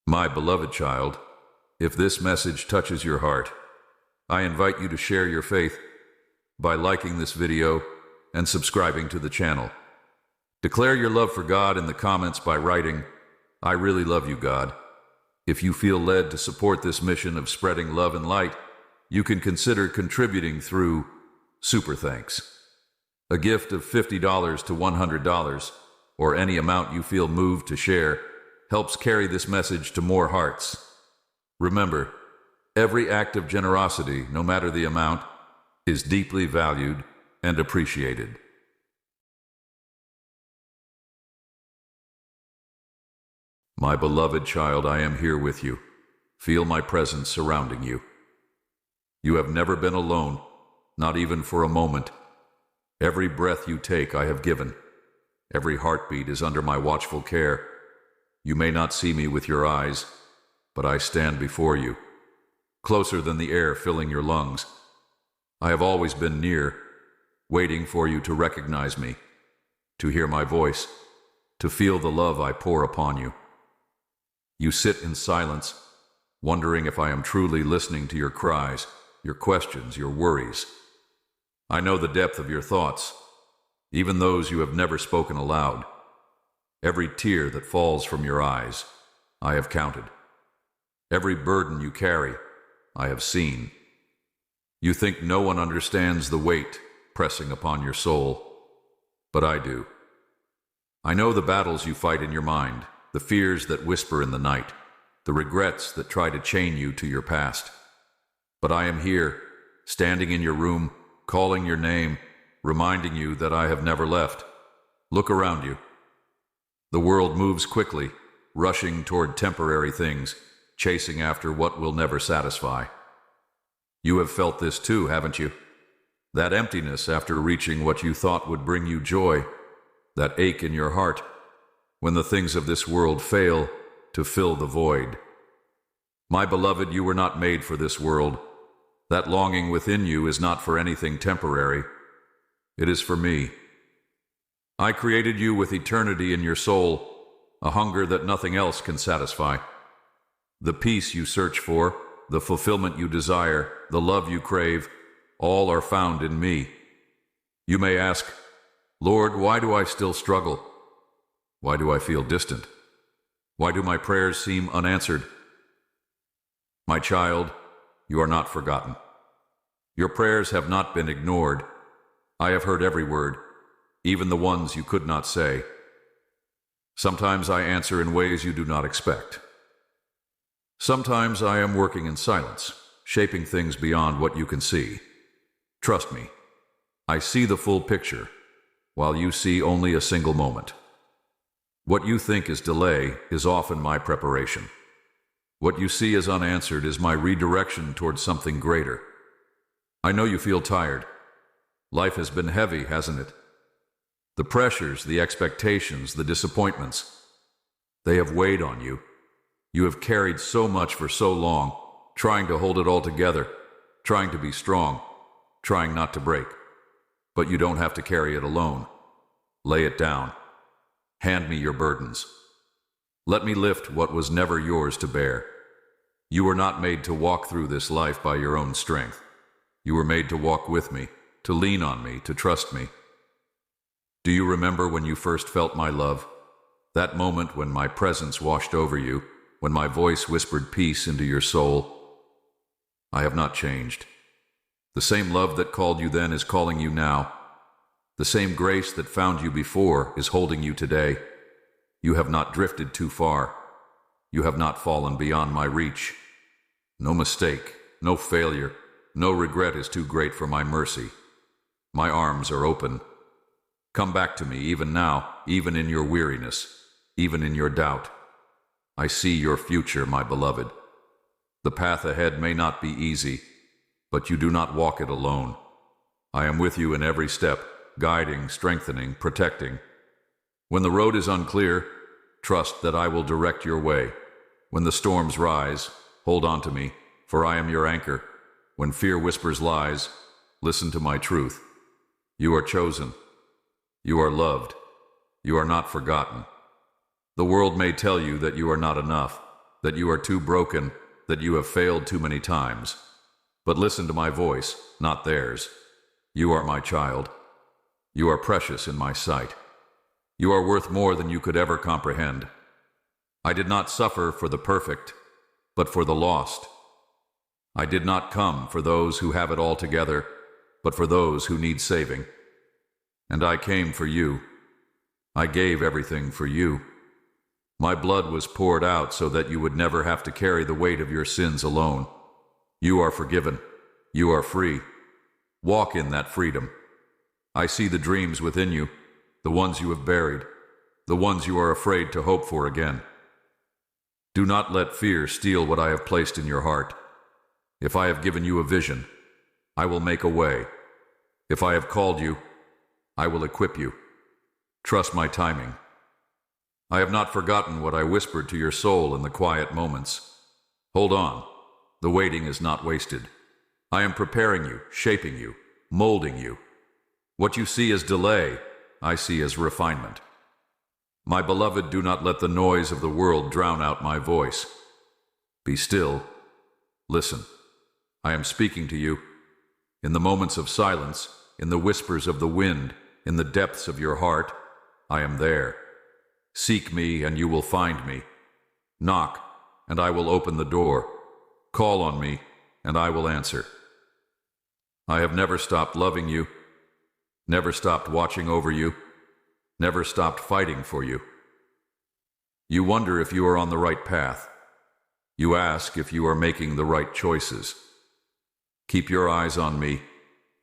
My beloved child, if this message touches your heart, I invite you to share your faith by liking this video and subscribing to the channel. Declare your love for God in the comments by writing, "I really love you, God." If you feel led to support this mission of spreading love and light, you can consider contributing through Super Thanks. A gift of $50 to $100, or any amount you feel moved to share, helps carry this message to more hearts. Remember, every act of generosity, no matter the amount, is deeply valued and appreciated. My beloved child, I am here with you. Feel my presence surrounding you. You have never been alone, not even for a moment. Every breath you take I have given. Every heartbeat is under my watchful care. You may not see me with your eyes, but I stand before you, closer than the air filling your lungs. I have always been near, waiting for you to recognize me, to hear my voice, to feel the love I pour upon you. You sit in silence, wondering if I am truly listening to your cries, your questions, your worries. I know the depth of your thoughts, even those you have never spoken aloud. Every tear that falls from your eyes, I have counted. Every burden you carry, I have seen. You think no one understands the weight pressing upon your soul, but I do. I know the battles you fight in your mind, the fears that whisper in the night, the regrets that try to chain you to your past. But I am here, standing in your room, calling your name, reminding you that I have never left. Look around you. The world moves quickly, rushing toward temporary things, chasing after what will never satisfy. You have felt this too, haven't you? That emptiness after reaching what you thought would bring you joy, that ache in your heart when the things of this world fail to fill the void. My beloved, you were not made for this world. That longing within you is not for anything temporary. It is for me. I created you with eternity in your soul, a hunger that nothing else can satisfy. The peace you search for, the fulfillment you desire, the love you crave, all are found in me. You may ask, "Lord, why do I still struggle? Why do I feel distant? Why do my prayers seem unanswered?" My child, you are not forgotten. Your prayers have not been ignored. I have heard every word, even the ones you could not say. Sometimes I answer in ways you do not expect. Sometimes I am working in silence, shaping things beyond what you can see. Trust me, I see the full picture, while you see only a single moment. What you think is delay is often my preparation. What you see as unanswered is my redirection towards something greater. I know you feel tired. Life has been heavy, hasn't it? The pressures, the expectations, the disappointments, they have weighed on you. You have carried so much for so long, trying to hold it all together, trying to be strong, trying not to break. But you don't have to carry it alone. Lay it down. Hand me your burdens. Let me lift what was never yours to bear. You were not made to walk through this life by your own strength. You were made to walk with me, to lean on me, to trust me. Do you remember when you first felt my love? That moment when my presence washed over you, when my voice whispered peace into your soul? I have not changed. The same love that called you then is calling you now. The same grace that found you before is holding you today. You have not drifted too far. You have not fallen beyond my reach. No mistake, no failure, no regret is too great for my mercy. My arms are open. Come back to me even now, even in your weariness, even in your doubt. I see your future, my beloved. The path ahead may not be easy, but you do not walk it alone. I am with you in every step, guiding, strengthening, protecting. When the road is unclear, trust that I will direct your way. When the storms rise, hold on to me, for I am your anchor. When fear whispers lies, listen to my truth. You are chosen. You are loved. You are not forgotten. The world may tell you that you are not enough, that you are too broken, that you have failed too many times. But listen to my voice, not theirs. You are my child. You are precious in my sight. You are worth more than you could ever comprehend. I did not suffer for the perfect, but for the lost. I did not come for those who have it all together, but for those who need saving. And I came for you. I gave everything for you. My blood was poured out so that you would never have to carry the weight of your sins alone. You are forgiven. You are free. Walk in that freedom. I see the dreams within you, the ones you have buried, the ones you are afraid to hope for again. Do not let fear steal what I have placed in your heart. If I have given you a vision, I will make a way. If I have called you, I will equip you. Trust my timing. I have not forgotten what I whispered to your soul in the quiet moments. Hold on. The waiting is not wasted. I am preparing you, shaping you, molding you. What you see as delay, I see as refinement. My beloved, do not let the noise of the world drown out my voice. Be still. Listen. I am speaking to you. In the moments of silence, in the whispers of the wind, in the depths of your heart, I am there. Seek me and you will find me. Knock and I will open the door. Call on me and I will answer. I have never stopped loving you, never stopped watching over you, never stopped fighting for you. You wonder if you are on the right path. You ask if you are making the right choices. Keep your eyes on me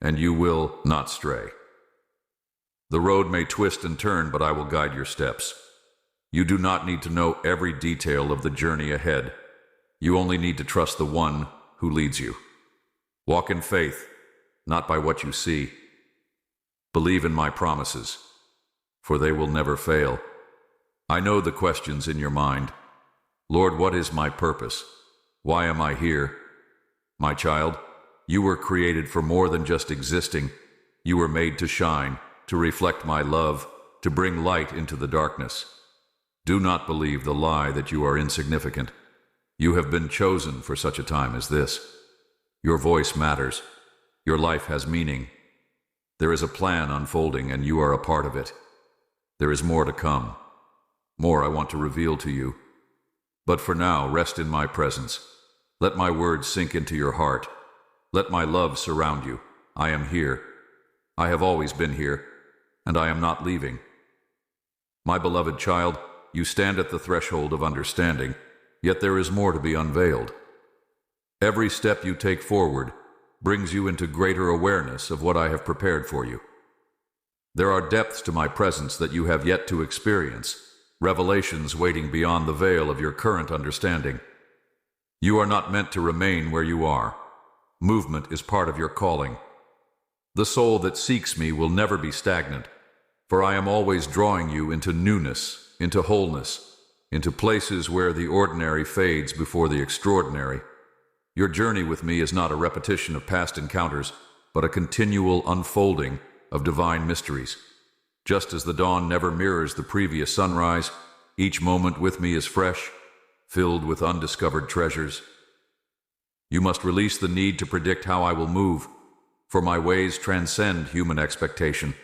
and you will not stray. The road may twist and turn, but I will guide your steps. You do not need to know every detail of the journey ahead. You only need to trust the one who leads you. Walk in faith, not by what you see. Believe in my promises, for they will never fail. I know the questions in your mind. Lord, what is my purpose? Why am I here? My child, you were created for more than just existing. You were made to shine, to reflect my love, to bring light into the darkness. Do not believe the lie that you are insignificant. You have been chosen for such a time as this. Your voice matters. Your life has meaning. There is a plan unfolding, and you are a part of it. There is more to come. More I want to reveal to you. But for now, rest in my presence. Let my words sink into your heart. Let my love surround you. I am here. I have always been here, and I am not leaving. My beloved child, you stand at the threshold of understanding, yet there is more to be unveiled. Every step you take forward brings you into greater awareness of what I have prepared for you. There are depths to my presence that you have yet to experience, revelations waiting beyond the veil of your current understanding. You are not meant to remain where you are. Movement is part of your calling. The soul that seeks me will never be stagnant, for I am always drawing you into newness, into wholeness, into places where the ordinary fades before the extraordinary. Your journey with me is not a repetition of past encounters, but a continual unfolding of divine mysteries. Just as the dawn never mirrors the previous sunrise, each moment with me is fresh, filled with undiscovered treasures. You must release the need to predict how I will move, for my ways transcend human expectation.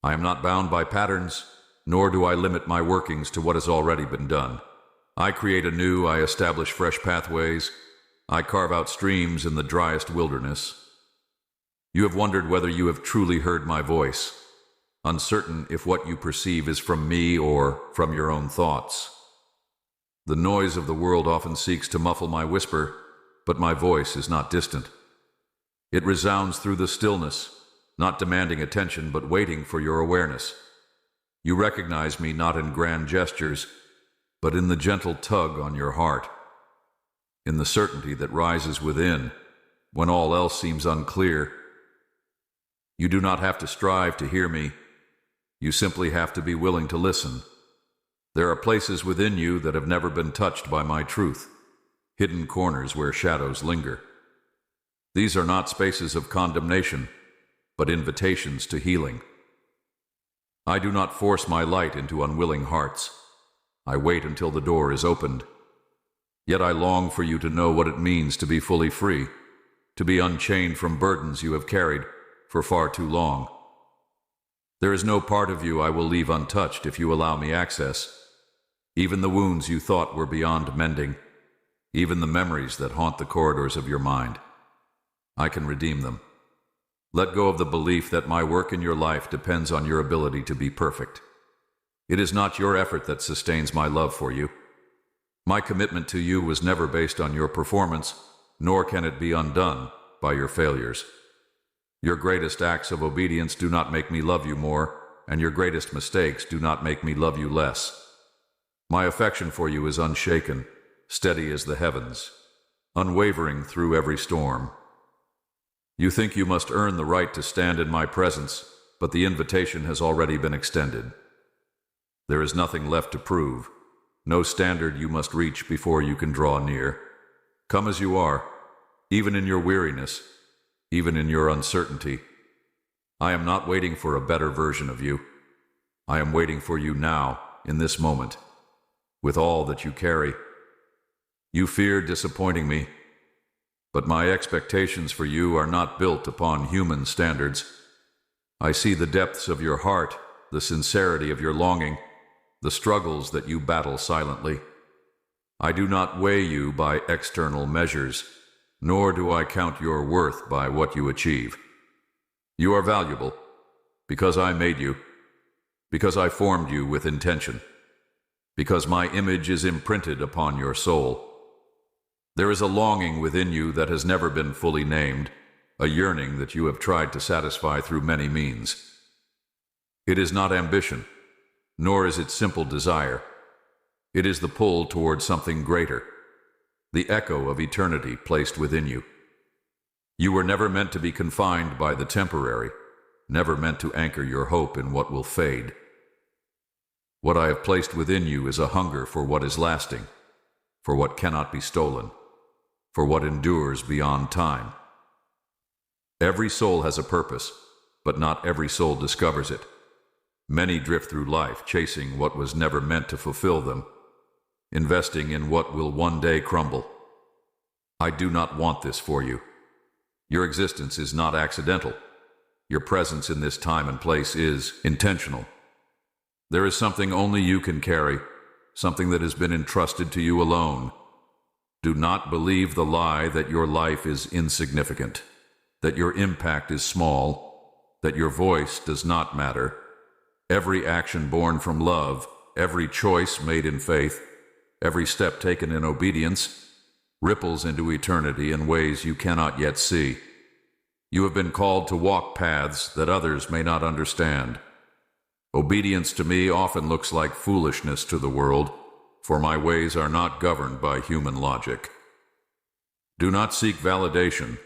I am not bound by patterns, nor do I limit my workings to what has already been done. I create anew, I establish fresh pathways, I carve out streams in the driest wilderness. You have wondered whether you have truly heard my voice, uncertain if what you perceive is from me or from your own thoughts. The noise of the world often seeks to muffle my whisper, but my voice is not distant. It resounds through the stillness, not demanding attention, but waiting for your awareness. You recognize me not in grand gestures, but in the gentle tug on your heart, in the certainty that rises within when all else seems unclear. You do not have to strive to hear me. You simply have to be willing to listen. There are places within you that have never been touched by my truth, hidden corners where shadows linger. These are not spaces of condemnation, but invitations to healing. I do not force my light into unwilling hearts. I wait until the door is opened. Yet I long for you to know what it means to be fully free, to be unchained from burdens you have carried for far too long. There is no part of you I will leave untouched if you allow me access. Even the wounds you thought were beyond mending, even the memories that haunt the corridors of your mind. I can redeem them. Let go of the belief that my work in your life depends on your ability to be perfect. It is not your effort that sustains my love for you. My commitment to you was never based on your performance, nor can it be undone by your failures. Your greatest acts of obedience do not make me love you more, and your greatest mistakes do not make me love you less. My affection for you is unshaken, steady as the heavens, unwavering through every storm. You think you must earn the right to stand in my presence, but the invitation has already been extended. There is nothing left to prove, no standard you must reach before you can draw near. Come as you are, even in your weariness, even in your uncertainty. I am not waiting for a better version of you. I am waiting for you now, in this moment, with all that you carry. You fear disappointing me, but my expectations for you are not built upon human standards. I see the depths of your heart, the sincerity of your longing, the struggles that you battle silently. I do not weigh you by external measures, nor do I count your worth by what you achieve. You are valuable because I made you, because I formed you with intention, because my image is imprinted upon your soul. There is a longing within you that has never been fully named, a yearning that you have tried to satisfy through many means. It is not ambition, nor is it simple desire. It is the pull toward something greater, the echo of eternity placed within you. You were never meant to be confined by the temporary, never meant to anchor your hope in what will fade. What I have placed within you is a hunger for what is lasting, for what cannot be stolen, for what endures beyond time. Every soul has a purpose, but not every soul discovers it. Many drift through life chasing what was never meant to fulfill them, investing in what will one day crumble. I do not want this for you. Your existence is not accidental. Your presence in this time and place is intentional. There is something only you can carry, something that has been entrusted to you alone. Do not believe the lie that your life is insignificant, that your impact is small, that your voice does not matter. Every action born from love, every choice made in faith, every step taken in obedience, ripples into eternity in ways you cannot yet see. You have been called to walk paths that others may not understand. Obedience to me often looks like foolishness to the world, for my ways are not governed by human logic. Do not seek validation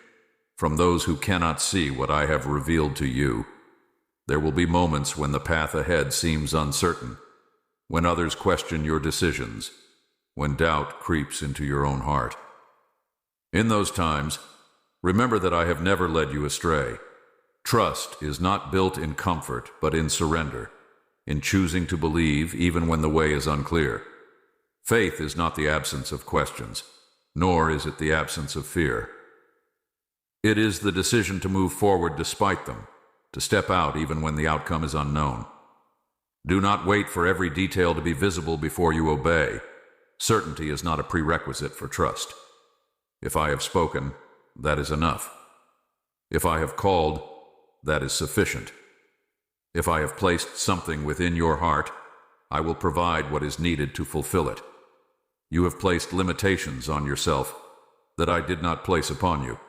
from those who cannot see what I have revealed to you. There will be moments when the path ahead seems uncertain, when others question your decisions, when doubt creeps into your own heart. In those times, remember that I have never led you astray. Trust is not built in comfort, but in surrender, in choosing to believe even when the way is unclear. Faith is not the absence of questions, nor is it the absence of fear. It is the decision to move forward despite them, to step out even when the outcome is unknown. Do not wait for every detail to be visible before you obey. Certainty is not a prerequisite for trust. If I have spoken, that is enough. If I have called, that is sufficient. If I have placed something within your heart, I will provide what is needed to fulfill it. You have placed limitations on yourself that I did not place upon you.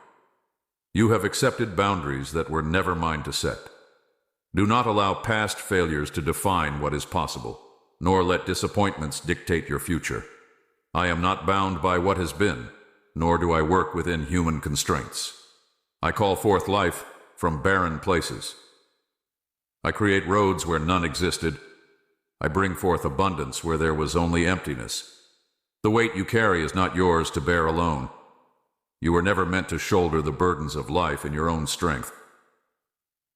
You have accepted boundaries that were never mine to set. Do not allow past failures to define what is possible, nor let disappointments dictate your future. I am not bound by what has been, nor do I work within human constraints. I call forth life from barren places. I create roads where none existed. I bring forth abundance where there was only emptiness. The weight you carry is not yours to bear alone. You were never meant to shoulder the burdens of life in your own strength.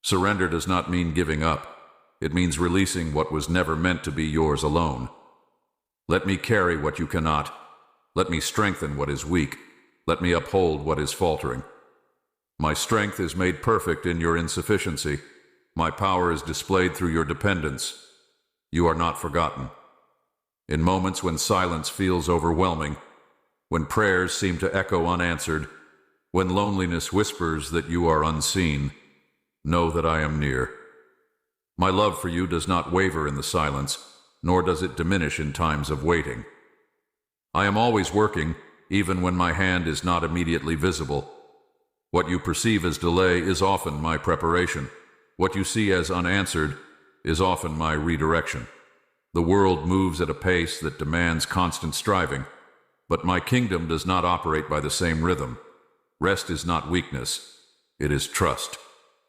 Surrender does not mean giving up. It means releasing what was never meant to be yours alone. Let me carry what you cannot. Let me strengthen what is weak. Let me uphold what is faltering. My strength is made perfect in your insufficiency. My power is displayed through your dependence. You are not forgotten. In moments when silence feels overwhelming, when prayers seem to echo unanswered, when loneliness whispers that you are unseen, know that I am near. My love for you does not waver in the silence, nor does it diminish in times of waiting. I am always working, even when my hand is not immediately visible. What you perceive as delay is often my preparation. What you see as unanswered is often my redirection. The world moves at a pace that demands constant striving, but my kingdom does not operate by the same rhythm. Rest is not weakness, it is trust.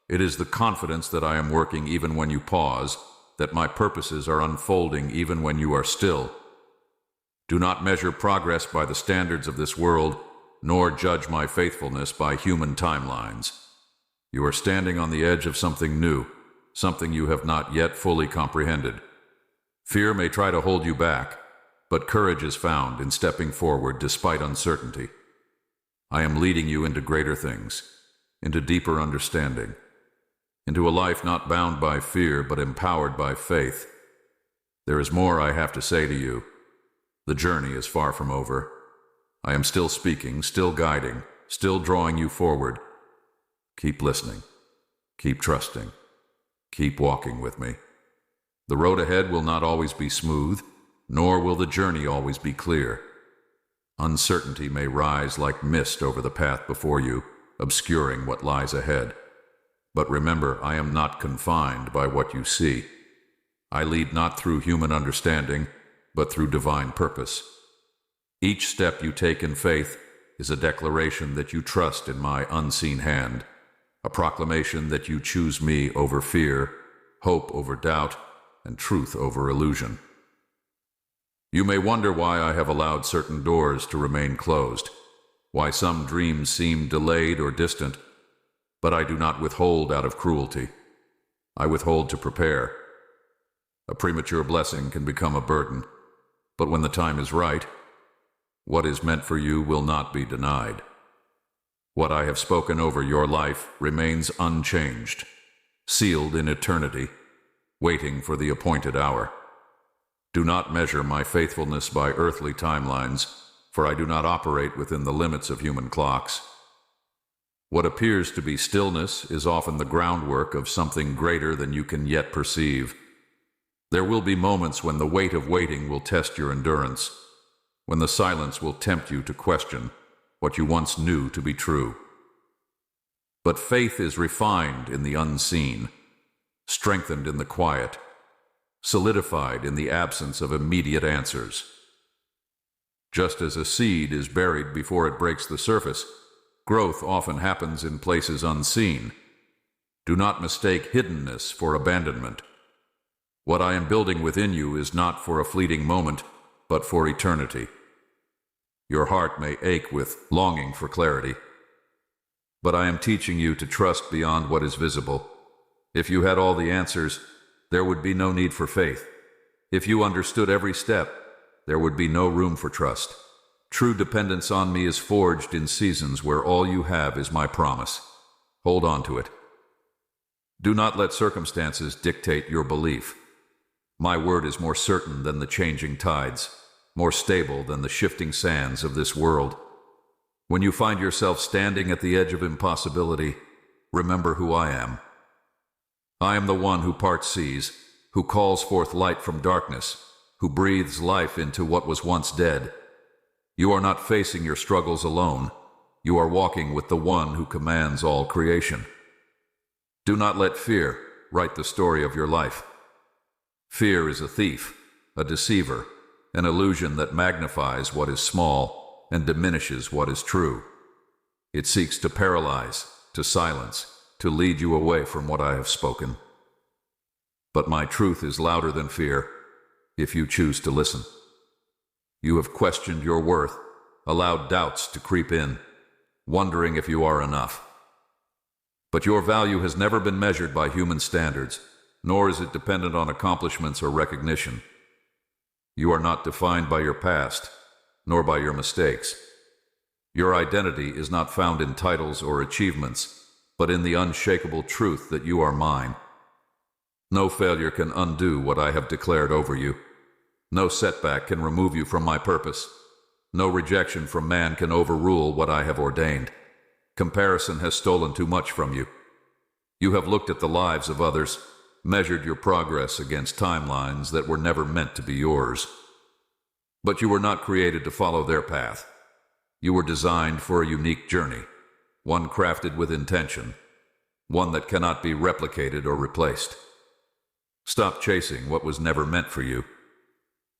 It is the confidence that I am working even when you pause, that my purposes are unfolding even when you are still. Do not measure progress by the standards of this world, nor judge my faithfulness by human timelines. You are standing on the edge of something new, something you have not yet fully comprehended. Fear may try to hold you back, but courage is found in stepping forward despite uncertainty. I am leading you into greater things, into deeper understanding, into a life not bound by fear but empowered by faith. There is more I have to say to you. The journey is far from over. I am still speaking, still guiding, still drawing you forward. Keep listening. Keep trusting. Keep walking with me. The road ahead will not always be smooth, nor will the journey always be clear. Uncertainty may rise like mist over the path before you, obscuring what lies ahead. But remember, I am not confined by what you see. I lead not through human understanding, but through divine purpose. Each step you take in faith is a declaration that you trust in my unseen hand, a proclamation that you choose me over fear, hope over doubt, and truth over illusion. You may wonder why I have allowed certain doors to remain closed, why some dreams seem delayed or distant, but I do not withhold out of cruelty. I withhold to prepare. A premature blessing can become a burden, but when the time is right, what is meant for you will not be denied. What I have spoken over your life remains unchanged, sealed in eternity, waiting for the appointed hour. Do not measure my faithfulness by earthly timelines, for I do not operate within the limits of human clocks. What appears to be stillness is often the groundwork of something greater than you can yet perceive. There will be moments when the weight of waiting will test your endurance, when the silence will tempt you to question what you once knew to be true. But faith is refined in the unseen, strengthened in the quiet, solidified in the absence of immediate answers. Just as a seed is buried before it breaks the surface, growth often happens in places unseen. Do not mistake hiddenness for abandonment. What I am building within you is not for a fleeting moment, but for eternity. Your heart may ache with longing for clarity, but I am teaching you to trust beyond what is visible. If you had all the answers, there would be no need for faith. If you understood every step, there would be no room for trust. True dependence on me is forged in seasons where all you have is my promise. Hold on to it. Do not let circumstances dictate your belief. My word is more certain than the changing tides, more stable than the shifting sands of this world. When you find yourself standing at the edge of impossibility, remember who I am. I am the one who parts seas, who calls forth light from darkness, who breathes life into what was once dead. You are not facing your struggles alone. You are walking with the one who commands all creation. Do not let fear write the story of your life. Fear is a thief, a deceiver, an illusion that magnifies what is small and diminishes what is true. It seeks to paralyze, to silence, to lead you away from what I have spoken. But my truth is louder than fear, if you choose to listen. You have questioned your worth, allowed doubts to creep in, wondering if you are enough. But your value has never been measured by human standards, nor is it dependent on accomplishments or recognition. You are not defined by your past, nor by your mistakes. Your identity is not found in titles or achievements, but in the unshakable truth that you are mine. No failure can undo what I have declared over you. No setback can remove you from my purpose. No rejection from man can overrule what I have ordained. Comparison has stolen too much from you. You have looked at the lives of others, measured your progress against timelines that were never meant to be yours. But you were not created to follow their path. You were designed for a unique journey, one crafted with intention, one that cannot be replicated or replaced. Stop chasing what was never meant for you.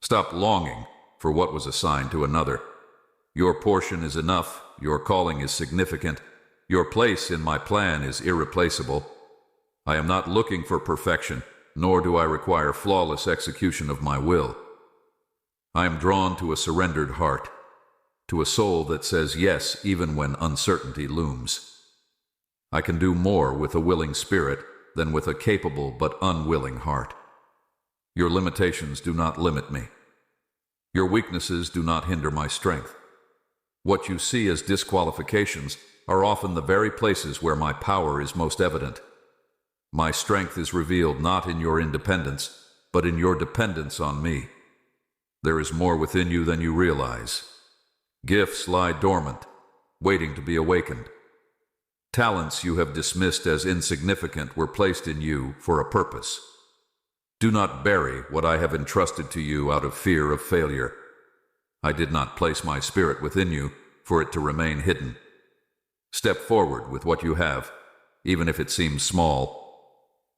Stop longing for what was assigned to another. Your portion is enough, your calling is significant, your place in my plan is irreplaceable. I am not looking for perfection, nor do I require flawless execution of my will. I am drawn to a surrendered heart, to a soul that says yes even when uncertainty looms. I can do more with a willing spirit than with a capable but unwilling heart. Your limitations do not limit me. Your weaknesses do not hinder my strength. What you see as disqualifications are often the very places where my power is most evident. My strength is revealed not in your independence, but in your dependence on me. There is more within you than you realize. Gifts lie dormant, waiting to be awakened. Talents you have dismissed as insignificant were placed in you for a purpose. Do not bury what I have entrusted to you out of fear of failure. I did not place my spirit within you for it to remain hidden. Step forward with what you have, even if it seems small.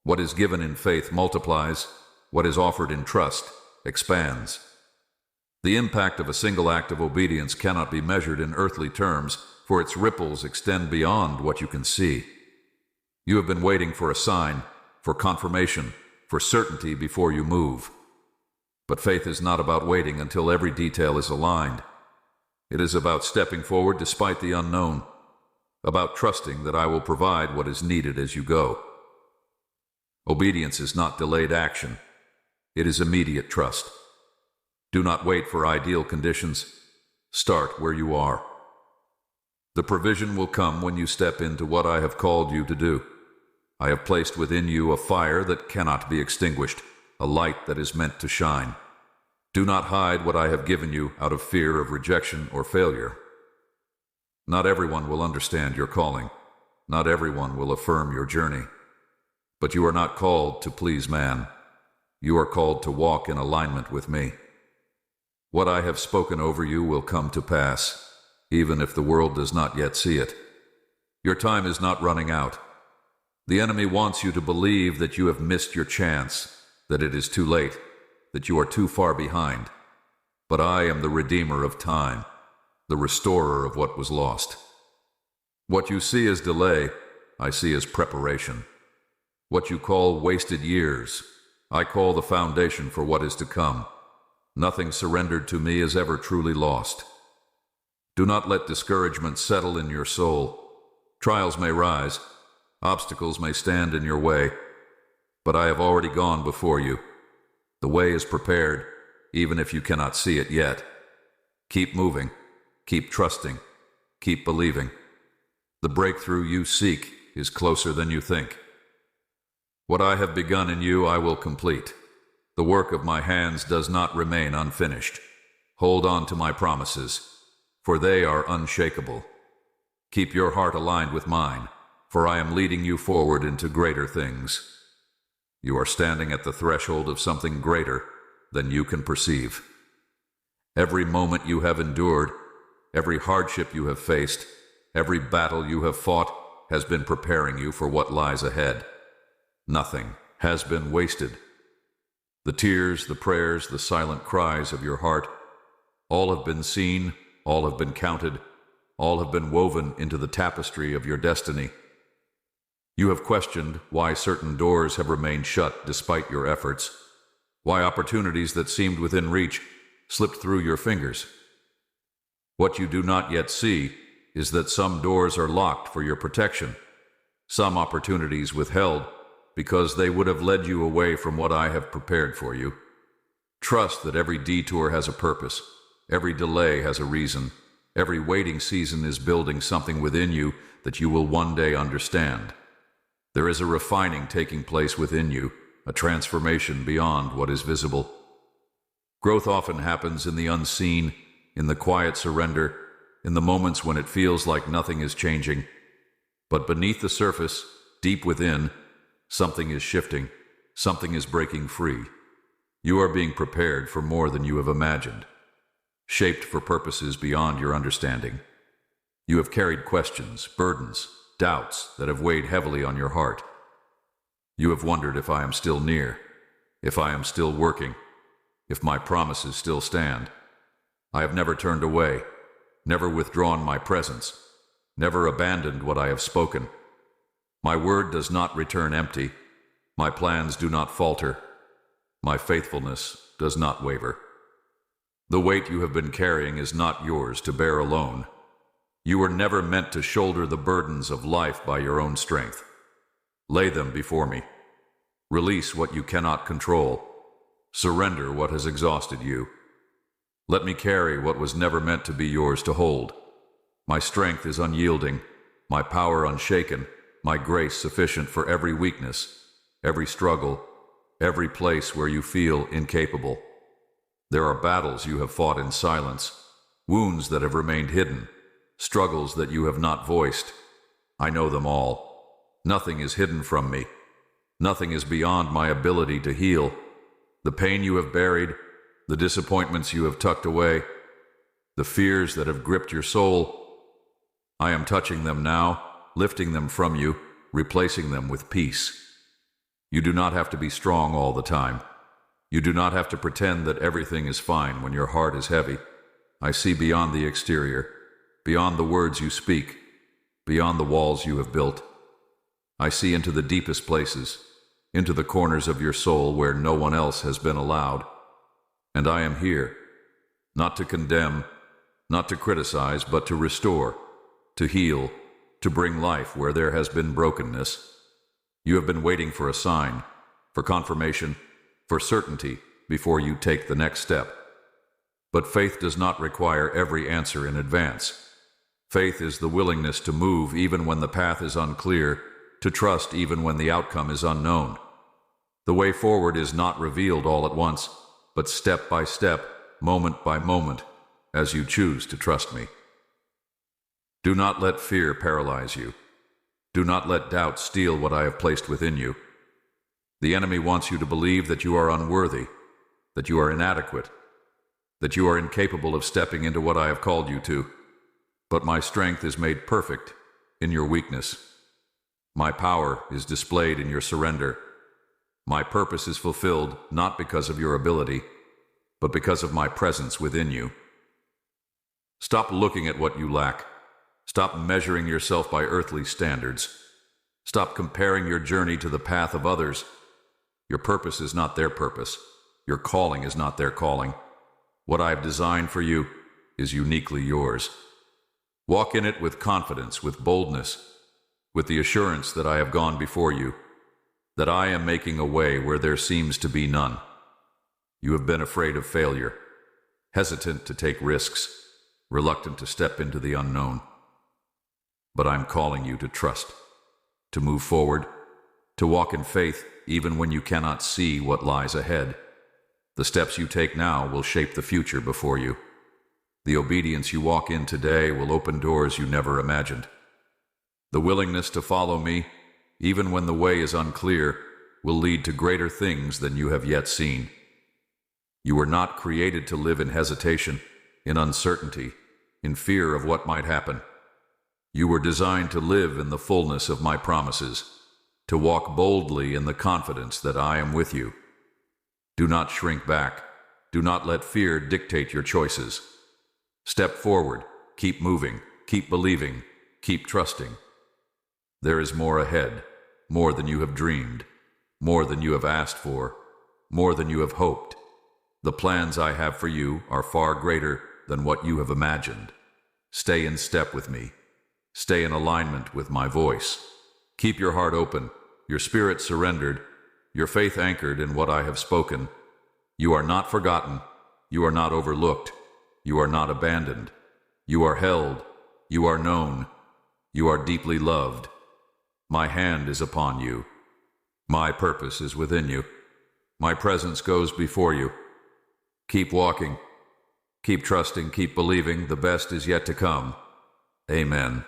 What is given in faith multiplies. What is offered in trust expands. The impact of a single act of obedience cannot be measured in earthly terms, for its ripples extend beyond what you can see. You have been waiting for a sign, for confirmation, for certainty before you move. But faith is not about waiting until every detail is aligned. It is about stepping forward despite the unknown, about trusting that I will provide what is needed as you go. Obedience is not delayed action. It is immediate trust. Do not wait for ideal conditions. Start where you are. The provision will come when you step into what I have called you to do. I have placed within you a fire that cannot be extinguished, a light that is meant to shine. Do not hide what I have given you out of fear of rejection or failure. Not everyone will understand your calling. Not everyone will affirm your journey. But you are not called to please man. You are called to walk in alignment with me. What I have spoken over you will come to pass, even if the world does not yet see it. Your time is not running out. The enemy wants you to believe that you have missed your chance, that it is too late, that you are too far behind. But I am the Redeemer of time, the restorer of what was lost. What you see as delay, I see as preparation. What you call wasted years, I call the foundation for what is to come. Nothing surrendered to me is ever truly lost. Do not let discouragement settle in your soul. Trials may rise. Obstacles may stand in your way, but I have already gone before you. The way is prepared, even if you cannot see it yet. Keep moving, keep trusting, keep believing. The breakthrough you seek is closer than you think. What I have begun in you, I will complete. The work of my hands does not remain unfinished. Hold on to my promises, for they are unshakable. Keep your heart aligned with mine, for I am leading you forward into greater things. You are standing at the threshold of something greater than you can perceive. Every moment you have endured, every hardship you have faced, every battle you have fought has been preparing you for what lies ahead. Nothing has been wasted. The tears, the prayers, the silent cries of your heart, all have been seen, all have been counted, all have been woven into the tapestry of your destiny. You have questioned why certain doors have remained shut despite your efforts, why opportunities that seemed within reach slipped through your fingers. What you do not yet see is that some doors are locked for your protection, some opportunities withheld because they would have led you away from what I have prepared for you. Trust that every detour has a purpose. Every delay has a reason. Every waiting season is building something within you that you will one day understand. There is a refining taking place within you, a transformation beyond what is visible. Growth often happens in the unseen, in the quiet surrender, in the moments when it feels like nothing is changing. But beneath the surface, deep within, something is shifting, something is breaking free. You are being prepared for more than you have imagined, shaped for purposes beyond your understanding. You have carried questions, burdens, doubts that have weighed heavily on your heart. You have wondered if I am still near, if I am still working, if my promises still stand. I have never turned away, never withdrawn my presence, never abandoned what I have spoken. My word does not return empty. My plans do not falter. My faithfulness does not waver. The weight you have been carrying is not yours to bear alone. You were never meant to shoulder the burdens of life by your own strength. Lay them before me. Release what you cannot control. Surrender what has exhausted you. Let me carry what was never meant to be yours to hold. My strength is unyielding, my power unshaken, my grace sufficient for every weakness, every struggle, every place where you feel incapable. There are battles you have fought in silence, wounds that have remained hidden, struggles that you have not voiced. I know them all. Nothing is hidden from me. Nothing is beyond my ability to heal. The pain you have buried, the disappointments you have tucked away, the fears that have gripped your soul, I am touching them now, lifting them from you, replacing them with peace. You do not have to be strong all the time. You do not have to pretend that everything is fine when your heart is heavy. I see beyond the exterior, beyond the words you speak, beyond the walls you have built. I see into the deepest places, into the corners of your soul where no one else has been allowed. And I am here, not to condemn, not to criticize, but to restore, to heal, to bring life where there has been brokenness. You have been waiting for a sign, for confirmation, for certainty before you take the next step. But faith does not require every answer in advance. Faith is the willingness to move even when the path is unclear, to trust even when the outcome is unknown. The way forward is not revealed all at once, but step by step, moment by moment, as you choose to trust me. Do not let fear paralyze you. Do not let doubt steal what I have placed within you. The enemy wants you to believe that you are unworthy, that you are inadequate, that you are incapable of stepping into what I have called you to. But my strength is made perfect in your weakness. My power is displayed in your surrender. My purpose is fulfilled not because of your ability, but because of my presence within you. Stop looking at what you lack. Stop measuring yourself by earthly standards. Stop comparing your journey to the path of others. Your purpose is not their purpose. Your calling is not their calling. What I have designed for you is uniquely yours. Walk in it with confidence, with boldness, with the assurance that I have gone before you, that I am making a way where there seems to be none. You have been afraid of failure, hesitant to take risks, reluctant to step into the unknown. But I'm calling you to trust, to move forward, to walk in faith even when you cannot see what lies ahead. The steps you take now will shape the future before you. The obedience you walk in today will open doors you never imagined. The willingness to follow me, even when the way is unclear, will lead to greater things than you have yet seen. You were not created to live in hesitation, in uncertainty, in fear of what might happen. You were designed to live in the fullness of my promises, to walk boldly in the confidence that I am with you. Do not shrink back. Do not let fear dictate your choices. Step forward, keep moving, keep believing, keep trusting. There is more ahead, more than you have dreamed, more than you have asked for, more than you have hoped. The plans I have for you are far greater than what you have imagined. Stay in step with me. Stay in alignment with my voice. Keep your heart open, your spirit surrendered, your faith anchored in what I have spoken. You are not forgotten. You are not overlooked. You are not abandoned. You are held. You are known. You are deeply loved. My hand is upon you. My purpose is within you. My presence goes before you. Keep walking. Keep trusting. Keep believing. The best is yet to come. Amen.